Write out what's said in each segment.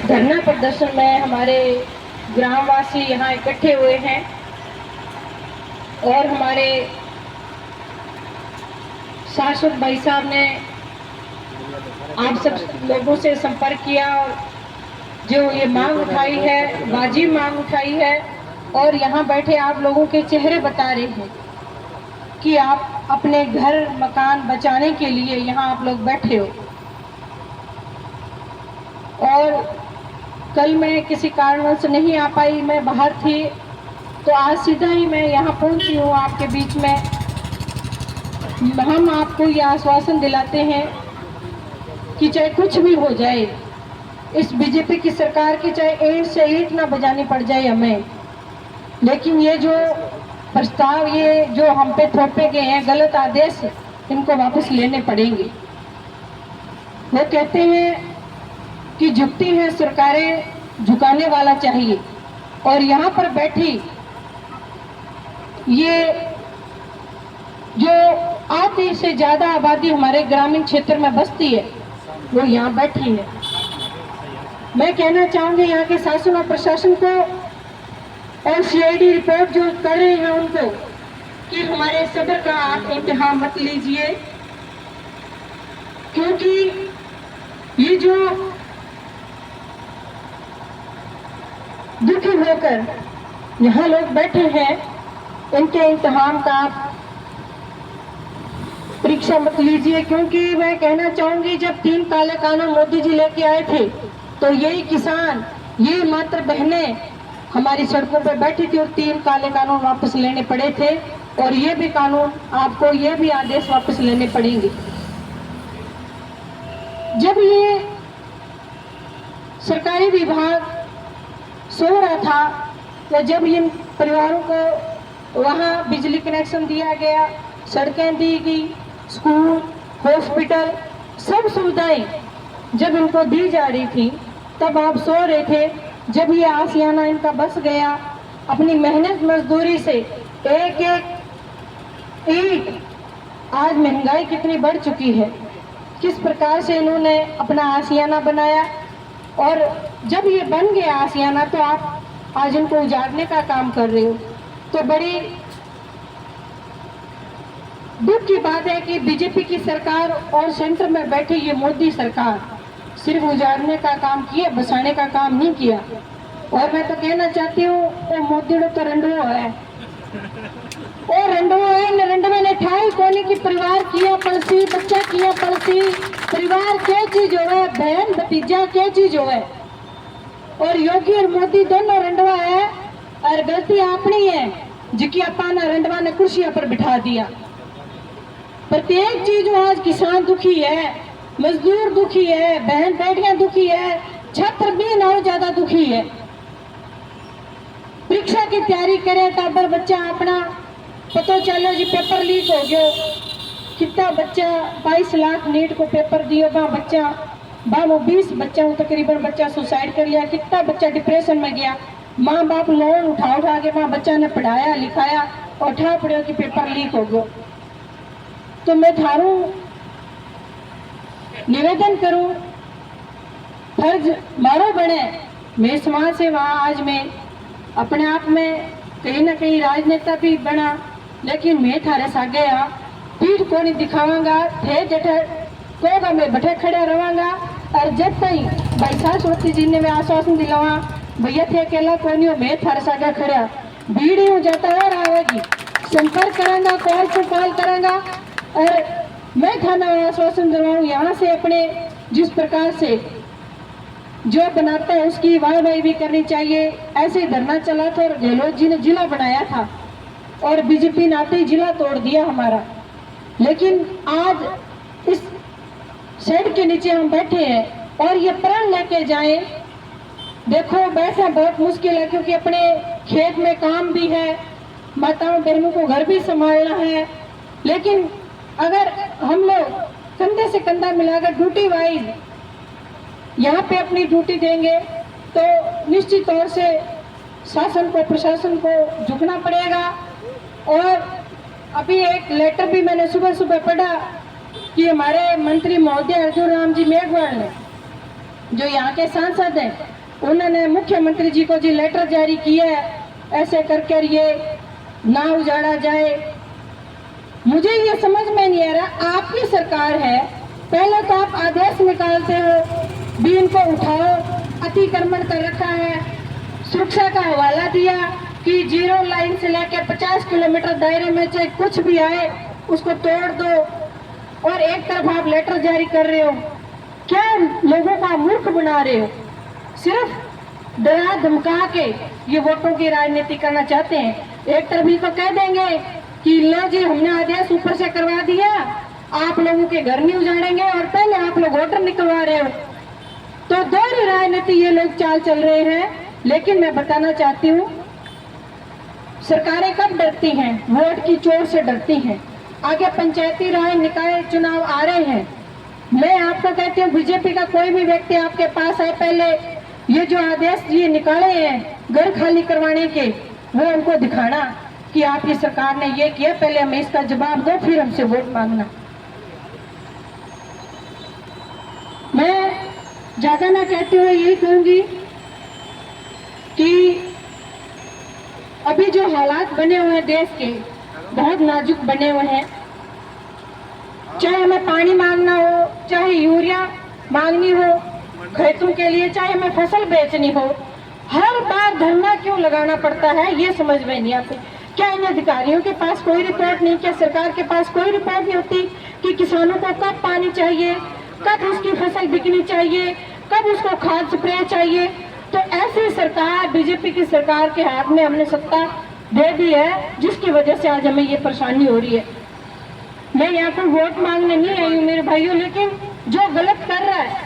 धरना प्रदर्शन में हमारे ग्रामवासी यहाँ इकट्ठे हुए हैं और हमारे शासक भाई साहब ने आप सब लोगों से संपर्क किया और जो ये मांग उठाई है, वाजिब मांग उठाई है, और यहाँ बैठे आप लोगों के चेहरे बता रहे हैं कि आप अपने घर मकान बचाने के लिए यहाँ आप लोग बैठे हो। और कल मैं किसी कारणवश नहीं आ पाई, मैं बाहर थी, तो आज सीधा ही मैं यहाँ पहुँची हूँ आपके बीच में। हम आपको ये आश्वासन दिलाते हैं कि चाहे कुछ भी हो जाए, इस बीजेपी की सरकार की चाहे ईंट से ईंट ना बजानी पड़ जाए हमें, लेकिन ये जो प्रस्ताव, ये जो हम पे थोपे गए हैं गलत आदेश, इनको वापस लेने पड़ेंगे। वो कहते हैं कि झुकती हैं सरकारें, झुकाने वाला चाहिए। और यहाँ पर बैठी ये जो आधी से ज्यादा आबादी हमारे ग्रामीण क्षेत्र में बसती है, वो यहाँ बैठी है। मैं कहना चाहूंगी यहाँ के शासन और प्रशासन को और सीआईडी रिपोर्ट जो कर रहे हैं उनको कि हमारे सब्र का आप इम्तिहान मत लीजिए, क्योंकि ये जो दुखी होकर यहाँ लोग बैठे हैं, इनके इम्तिहान का परीक्षा मत लीजिए। क्योंकि मैं कहना चाहूंगी, जब 3 काले कानून मोदी जी लेके आए थे तो यही किसान, ये मात्र बहनें हमारी सड़कों पर बैठी थी और 3 काले कानून वापस लेने पड़े थे, और ये भी कानून आपको, ये भी आदेश वापस लेने पड़ेंगे। जब ये सरकारी विभाग सो रहा था, तो जब इन परिवारों को वहाँ बिजली कनेक्शन दिया गया, सड़कें दी गई, स्कूल, हॉस्पिटल, सब सुविधाएं जब इनको दी जा रही थी, तब आप सो रहे थे। जब ये आशियाना इनका बस गया, अपनी मेहनत मजदूरी से एक एक ईंट, आज महंगाई कितनी बढ़ चुकी है, किस प्रकार से इन्होंने अपना आशियाना बनाया, और जब ये बन गया आशियाना तो आप आज इनको उजाड़ने का काम कर रहे हो। तो बड़ी दुख की बात है कि बीजेपी की सरकार और सेंटर में बैठी ये मोदी सरकार सिर्फ उजाड़ने का काम किया, बसाने का काम नहीं किया। और मैं तो कहना चाहती हूँ, वो मोदी तो रंडुओ है, वो रंडुओ है, रंडवे ने ठाई कोनी की परिवार किया पड़सी, बच्चा किया पड़सी, परिवार क्या चीज हो है, बहन भतीजा क्या चीज हो है। और योगी और मोदी दोनों रंडवा है, और गलती अपनी है जिकी अपना रंडवा ने कुर्सियों पर बिठा दिया। प्रत्येक चीज आज किसान दुखी है, मजदूर दुखी है, बहन बेटियां दुखी है, छात्र भी ना ज्यादा दुखी है। परीक्षा की तैयारी करे टाबर बच्चा अपना, पता चलो जी पेपर लीक हो गयो, कितना बच्चा 22 लाख नीट को पेपर दियो, बा बच्चा 20 बच्चा तकरीबन बच्चा सुसाइड कर लिया, कितना बच्चा डिप्रेशन में गया। माँ बाप लोन उठा के माँ बच्चा ने पढ़ाया लिखाया और उठा पड़ो कि पेपर लीक हो गयो। तो मैं थारू निवेदन करूं, फर्ज मारो बने, मैं समाज से वहाँ आज मैं अपने आप में कहीं ना कहीं राजनेता भी बना, लेकिन मैं थारे सागे पीठ को नहीं दिखावांगा, थे जठे कोगा मैं बैठे खड़े रवांगा। और जब तक भाई सरस्वती जी ने मैं आश्वासन दिलावा, भैया थे अकेला कोई नहीं हो, मैं थारे सागे खड़ा भीड़ हो जाता और आवेगी, संपर्क करांगा, कॉल पर कॉल करांगा। और मैं थाना आश्वासन दिलाऊं, यहाँ से अपने जिस प्रकार से जो बनाता है उसकी वाहवाही भी करनी चाहिए। ऐसे धरना चला था और गहलोत जी ने जिला बनाया था और बीजेपी ने आते ही जिला तोड़ दिया हमारा। लेकिन आज इस शेड के नीचे हम बैठे हैं और ये प्रण लेके जाएं। देखो बैठना बहुत मुश्किल है, क्योंकि अपने खेत में काम भी है, माताओं बहनों को घर भी संभालना है। लेकिन अगर हम लोग कंधे से कंधा मिलाकर ड्यूटी वाइज यहाँ पे अपनी ड्यूटी देंगे तो निश्चित तौर से शासन को, प्रशासन को झुकना पड़ेगा। और अभी एक लेटर भी मैंने सुबह सुबह पढ़ा कि हमारे मंत्री महोदय अर्जुन राम जी मेघवाल ने, जो यहाँ के सांसद हैं, उन्होंने मुख्यमंत्री जी को जी लेटर जारी किया है, ऐसे करके ये ना उजाड़ा जाए। मुझे ये समझ में नहीं आ रहा, आपकी सरकार है, पहले तो आप आदेश निकालते हो भी इनको उठाओ, अतिक्रमण कर रखा है, सुरक्षा का हवाला दिया कि 0 लाइन से लेकर 50 किलोमीटर दायरे में चाहे कुछ भी आए उसको तोड़ दो, और एक तरफ आप लेटर जारी कर रहे हो। क्या लोगों का मूर्ख बना रहे हो? सिर्फ डरा धमका के ये वोटों की राजनीति करना चाहते हैं। एक तरफ ही तो कह देंगे कि लो जी हमने आदेश ऊपर से करवा दिया, आप लोगों के घर नहीं उजाड़ेंगे, और पहले आप लोग वोटर निकलवा रहे हो। तो दोहरी राजनीति ये लोग चाल चल रहे हैं। लेकिन मैं बताना चाहती हूँ, सरकारें कब डरती हैं? वोट की चोट से डरती हैं। आगे पंचायती राज निकाय चुनाव आ रहे हैं। मैं आपको कहती हूँ, बीजेपी का कोई भी व्यक्ति आपके पास आए, पहले ये जो आदेश ये निकाले हैं घर खाली करवाने के, वो उनको दिखाना कि आपकी सरकार ने ये किया, पहले हमें इसका जवाब दो, फिर हमसे वोट मांगना। मैं ज्यादा ना कहते हुए यही कहूंगी कि अभी जो हालात बने हुए हैं देश के, बहुत नाजुक बने हुए हैं। चाहे हमें पानी मांगना हो, चाहे यूरिया मांगनी हो खेतों के लिए, चाहे हमें फसल बेचनी हो, हर बार धरना क्यों लगाना पड़ता है ये समझ में नहीं आती। क्या इन अधिकारियों के पास कोई रिपोर्ट नहीं? क्या सरकार के पास कोई रिपोर्ट नहीं होती कि किसानों को कब पानी चाहिए, कब उसकी फसल बिकनी चाहिए, कब उसको खाद स्प्रे चाहिए? तो ऐसी सरकार, बीजेपी की सरकार के हाथ में हमने सत्ता दे दी है, जिसकी वजह से आज हमें ये परेशानी हो रही है। मैं यहाँ पर वोट मांगने नहीं आई हूँ मेरे भाइयों, लेकिन जो गलत कर रहा है,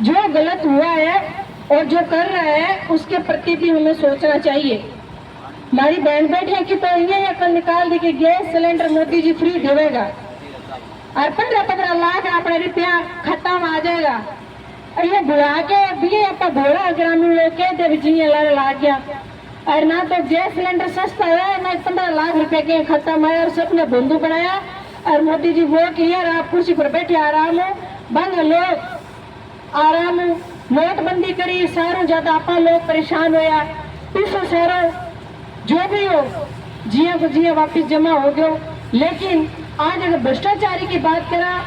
जो गलत हुआ है और जो कर रहा है, उसके प्रति भी हमें सोचना चाहिए। हमारी बहन बैठे की तो ये अकल निकाल दी कि gas cylinder Modi ji free देगा और 15-15 लाख अपना रुपया खाता में आ जाएगा। और ये बुला के भी आप घोड़ा ग्रामीण लोग कहते भी जी ला गया, और ना तो गैस सिलेंडर सस्ता है, ना 15 लाख रुपए के खाता में आया, और सबने बंधु बनाया। और मोदी जी वोट लिया, आप कुर्सी पर बैठे आराम हो, बंद लोग आराम नोटबंदी करी, सारों ज्यादा आप लोग परेशान होया, पीछे सारों जो भी हो जिया को जिया वापिस जमा हो गयो। लेकिन आज अगर भ्रष्टाचारी की बात करा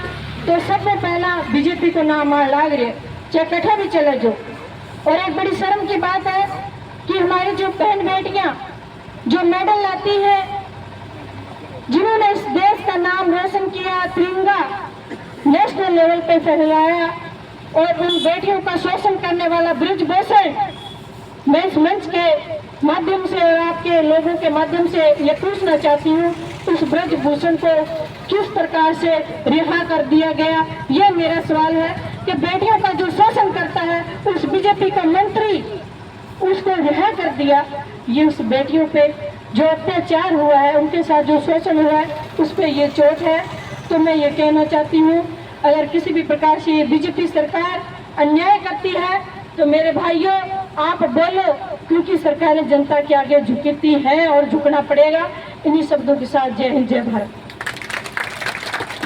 तो सबसे पहला बीजेपी को नाम मार लाग रहे, चाहे कट्ठा भी चले जो। और एक बड़ी शर्म की बात है कि हमारी जो बहन बेटियां जो मेडल लाती हैं, जिन्होंने इस देश का नाम रोशन किया, तिरंगा नेशनल लेवल पे फहराया, और उन बेटियों का शोषण करने वाला ब्रिजभूषण, मैं इस मंच के माध्यम से आपके लोगों के माध्यम से ये पूछना चाहती हूँ, उस ब्रिजभूषण को किस प्रकार से रिहा कर दिया गया? ये मेरा सवाल है कि बेटियों का जो शोषण करता है उस बीजेपी का मंत्री उसको रिहा कर दिया। ये उस बेटियों पे जो अत्याचार हुआ है, उनके साथ जो शोषण हुआ है, उस पर ये चोट है। तो मैं ये कहना चाहती हूँ, अगर किसी भी प्रकार से ये बीजेपी सरकार अन्याय करती है तो मेरे भाइयों आप बोलो, क्योंकि सरकारें जनता के आगे झुकती हैं और झुकना पड़ेगा। इन्हीं शब्दों के साथ जय हिंद, जय भारत।